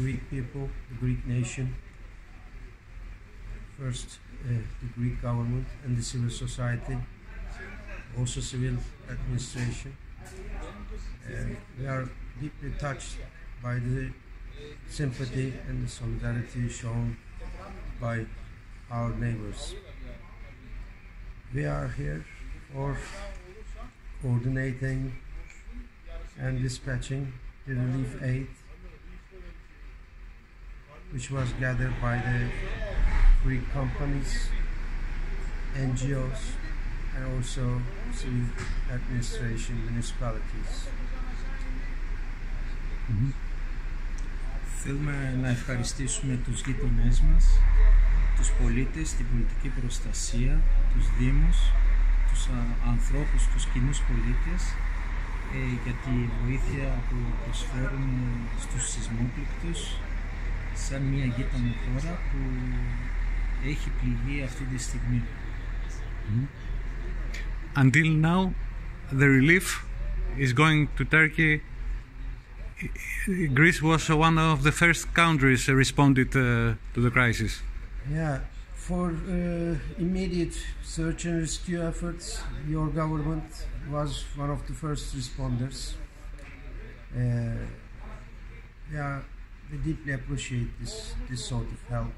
Greek people, the Greek nation, first the Greek government and the civil society, also civil administration. We are deeply touched by the sympathy and the solidarity shown by our neighbors. We are here for coordinating and dispatching the relief aid which was gathered by the Greek companies, NGOs, and also civil administration municipalities. Θέλουμε να ευχαριστήσουμε τους γείτονές μας, τους πολίτες, την πολιτική προστασία, τους δήμους, τους ανθρώπους, τους κοινούς πολίτες για τη βοήθεια που προσφέρουν στους σεισμόπληκτους σαν μια γείτονη χώρα που έχει πληγεί αυτή τη στιγμή. Until now, the relief is going to Turkey. Greece was one of the first countries responded to the crisis. Yeah, for immediate search and rescue efforts, your government was one of the first responders. Yeah, we deeply appreciate this sort of help.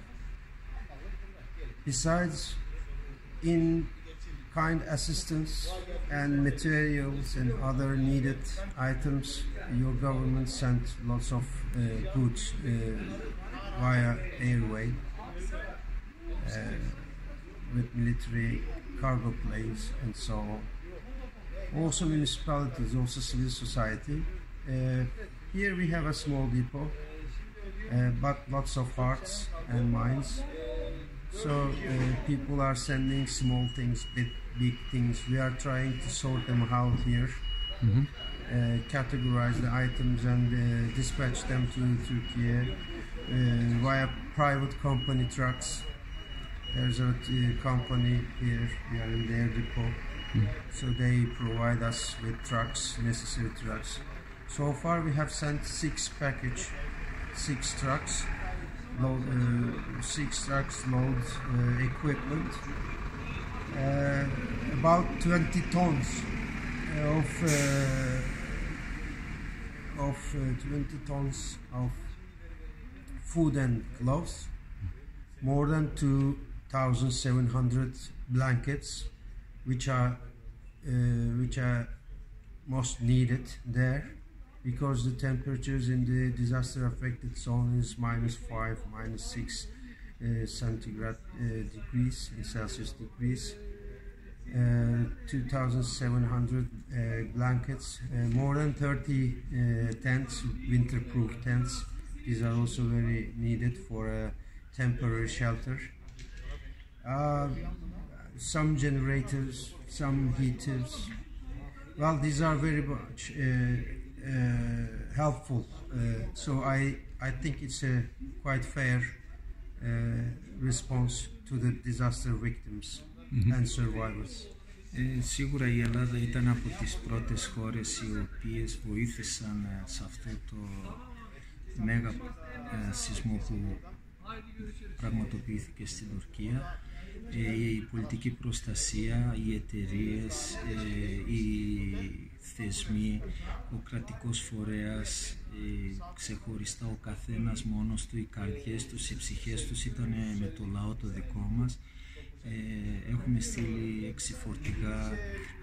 Besides, in kind assistance and materials and other needed items, your government sent lots of goods via airway with military cargo planes and so on. Also municipalities, also civil society. Here we have a small depot, but lots of hearts and minds. So people are sending small things, big things. We are trying to sort them out here, categorize the items and dispatch them to Turkey via private company trucks. There's a company here, we are in their depot, so they provide us with trucks, necessary trucks. So far we have sent 6 trucks. Six trucks load equipment, about 20 tons of food and clothes, more than 2,700 blankets, which are most needed there, because the temperatures in the disaster-affected zone is -5, -6 centigrade degrees in Celsius degrees. 2,700 blankets, more than 30 tents, winterproof tents. These are also very needed for a temporary shelter. Some generators, some heaters. Well, these are very much helpful. So I think it's a quite fair response to the disaster victims and survivors. Σίγουρα η Ελλάδα ήταν από τις πρώτες χώρες οι οποίες βοήθησαν σε αυτό το μέγα σεισμό που πραγματοποιήθηκε στην Τουρκία. Η πολιτική προστασία, οι εταιρείες, οι θεσμοί, ο κρατικός φορέας, ξεχωριστά ο καθένας μόνος του, οι καρδιές τους, οι ψυχές τους ήταν με το λαό το δικό μας. Έχουμε στείλει 6 φορτηγά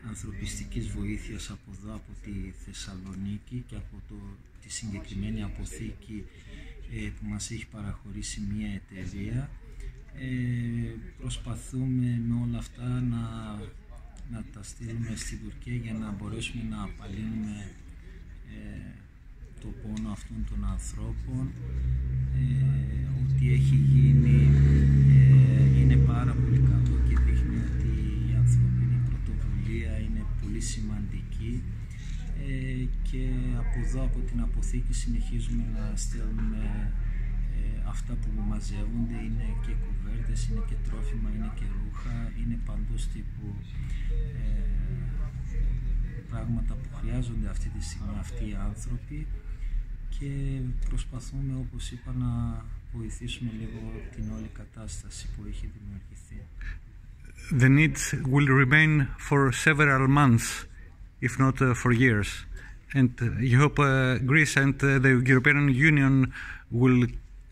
ανθρωπιστικής βοήθειας από εδώ, από τη Θεσσαλονίκη και από τη συγκεκριμένη αποθήκη που μας έχει παραχωρήσει μια εταιρεία. Προσπαθούμε με όλα αυτά να τα στείλουμε στην Τουρκία για να μπορέσουμε να απαλύνουμε το πόνο αυτών των ανθρώπων. Ό,τι έχει γίνει είναι πάρα πολύ καλό και δείχνει ότι η ανθρώπινη πρωτοβουλία είναι πολύ σημαντική και από εδώ, από την αποθήκη, συνεχίζουμε να στέλνουμε αυτά που μαζεύονται. Είναι και κουβέρτες, είναι και τρόφιμα, είναι και ρούχα, είναι παντός τύπου πράγματα που χρειάζονται αυτή τη στιγμή αυτοί οι άνθρωποι. και προσπαθούμε, όπως είπα, να βοηθήσουμε λίγο την όλη κατάσταση που έχει δημιουργηθεί. The needs will remain for several months, if not for years. And you hope Greece and the European Union will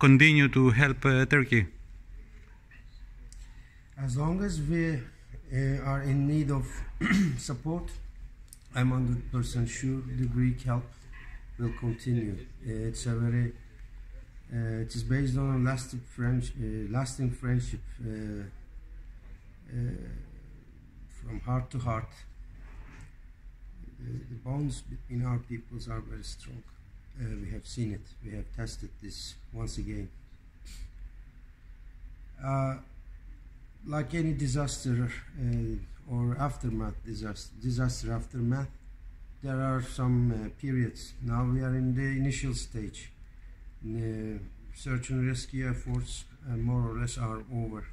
continue to help Turkey? As long as we are in need of support, I'm 100% sure the Greek help will continue. It's a very, it is based on a lasting friendship from heart to heart. The bonds between our peoples are very strong. We have seen it. We have tested this once again. Like any disaster or aftermath, disaster aftermath, there are some periods. Now we are in the initial stage. Search and rescue efforts more or less are over.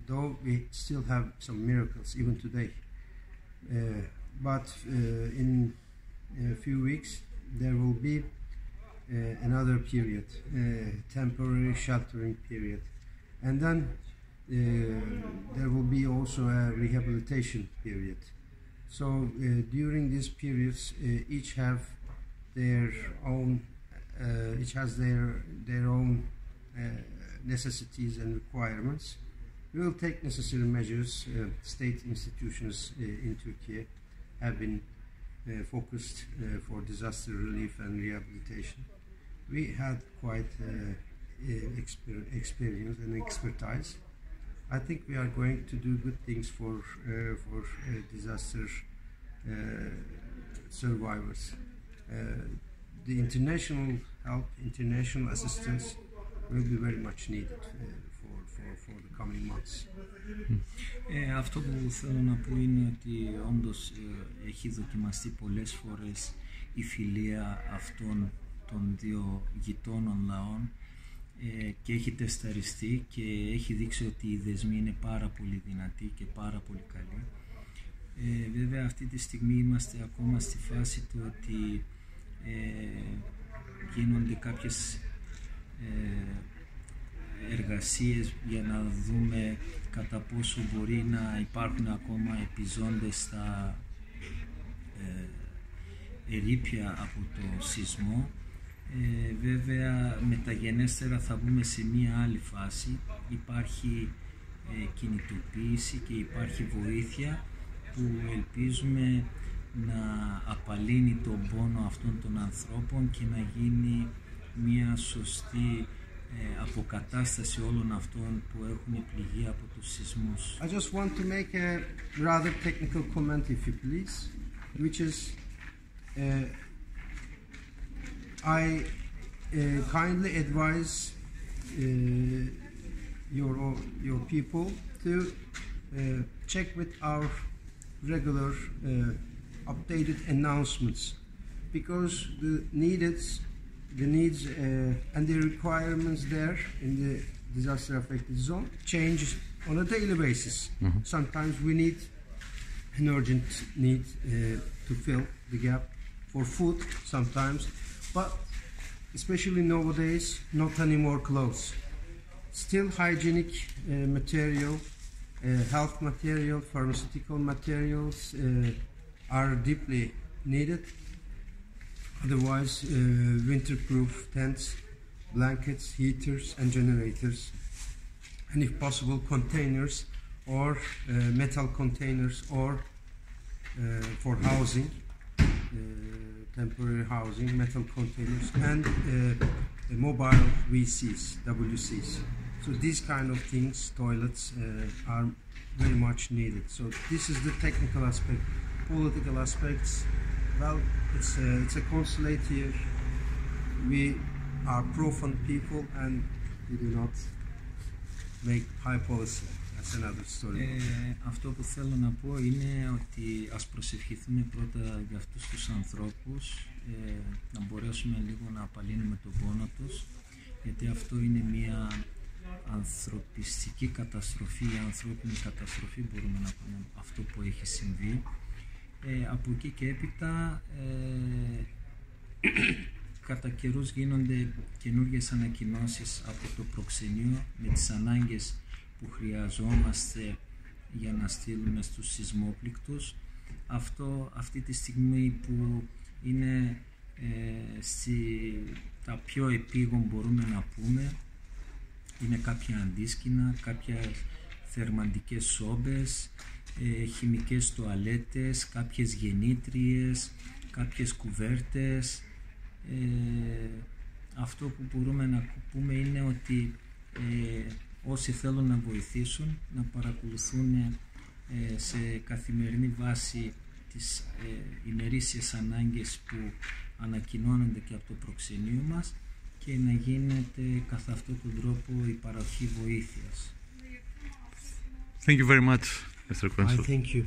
Though we still have some miracles even today. But in a few weeks there will be another period, temporary sheltering period. And then there will be also a rehabilitation period. So during these periods, each have their own, each has their own necessities and requirements. We will take necessary measures. State institutions in Turkey have been focused for disaster relief and rehabilitation. We had quite experience and expertise. I think we are going to do good things for disaster survivors. The international help, international assistance will be very much needed for the coming months. Αυτό που θέλω να πω είναι ότι όντως έχει δοκιμαστεί πολλές φορές η φιλία αυτών των δύο γειτόνων λαών και έχει τεσταριστεί και έχει δείξει ότι οι δεσμοί είναι πάρα πολύ δυνατοί και πάρα πολύ καλοί. Βέβαια αυτή τη στιγμή είμαστε ακόμα στη φάση του ότι γίνονται κάποιες εργασίες για να δούμε κατά πόσο μπορεί να υπάρχουν ακόμα επιζώντες στα ερείπια από το σεισμό. Βέβαια μεταγενέστερα θα μπούμε σε μία άλλη φάση. Υπάρχει κινητοποίηση και υπάρχει βοήθεια που ελπίζουμε να απαλύνει τον πόνο αυτών των ανθρώπων και να γίνει μία σωστή αποκατάσταση όλων αυτών που έχουν πληγεί από τους σεισμούς. I just want to make a rather technical comment, if you please, which is I kindly advise your people to check with our regular updated announcements, because the needs and the requirements there in the disaster affected zone change on a daily basis. Mm-hmm. Sometimes we need an urgent need to fill the gap for food sometimes, but especially nowadays not any more clothes. Still hygienic material, health material, pharmaceutical materials are deeply needed. Otherwise, winterproof tents, blankets, heaters and generators, and if possible containers or metal containers or for housing, temporary housing, metal containers, and mobile WCs. So these kind of things, toilets, are very much needed. So this is the technical aspect. Political aspects, well, it's a consulate here. We are pro-fund people and we do not make high policy. That's another story. Αυτό που θέλω να πω είναι ότι ας προσευχηθούμε πρώτα για αυτούς τους ανθρώπους, να μπορέσουμε λίγο να απαλύνουμε τον πόνο τους, γιατί αυτό είναι μια ανθρωπιστική καταστροφή, η ανθρώπινη καταστροφή μπορούμε να πούμε αυτό που έχει συμβεί. Από εκεί και έπειτα κατά καιρούς γίνονται καινούργιες ανακοινώσεις από το προξενείο με τις ανάγκες που χρειαζόμαστε για να στείλουμε στους σεισμόπληκτους. Αυτή τη στιγμή που είναι τα πιο επίγον, μπορούμε να πούμε, είναι κάποια αντίσκηνα, κάποια θερμαντικές σόμπες, χημικές τουαλέτες, κάποιες γεννήτριες, κάποιες κουβέρτες. Αυτό που μπορούμε να πούμε είναι ότι όσοι θέλουν να βοηθήσουν, να παρακολουθούν σε καθημερινή βάση τις ημερήσιες ανάγκες που ανακοινώνονται και από το προξενείο μας και να γίνεται καθ' αυτόν τον τρόπο η παροχή βοήθειας. Thank you very much, Mr. Consul. Thank you.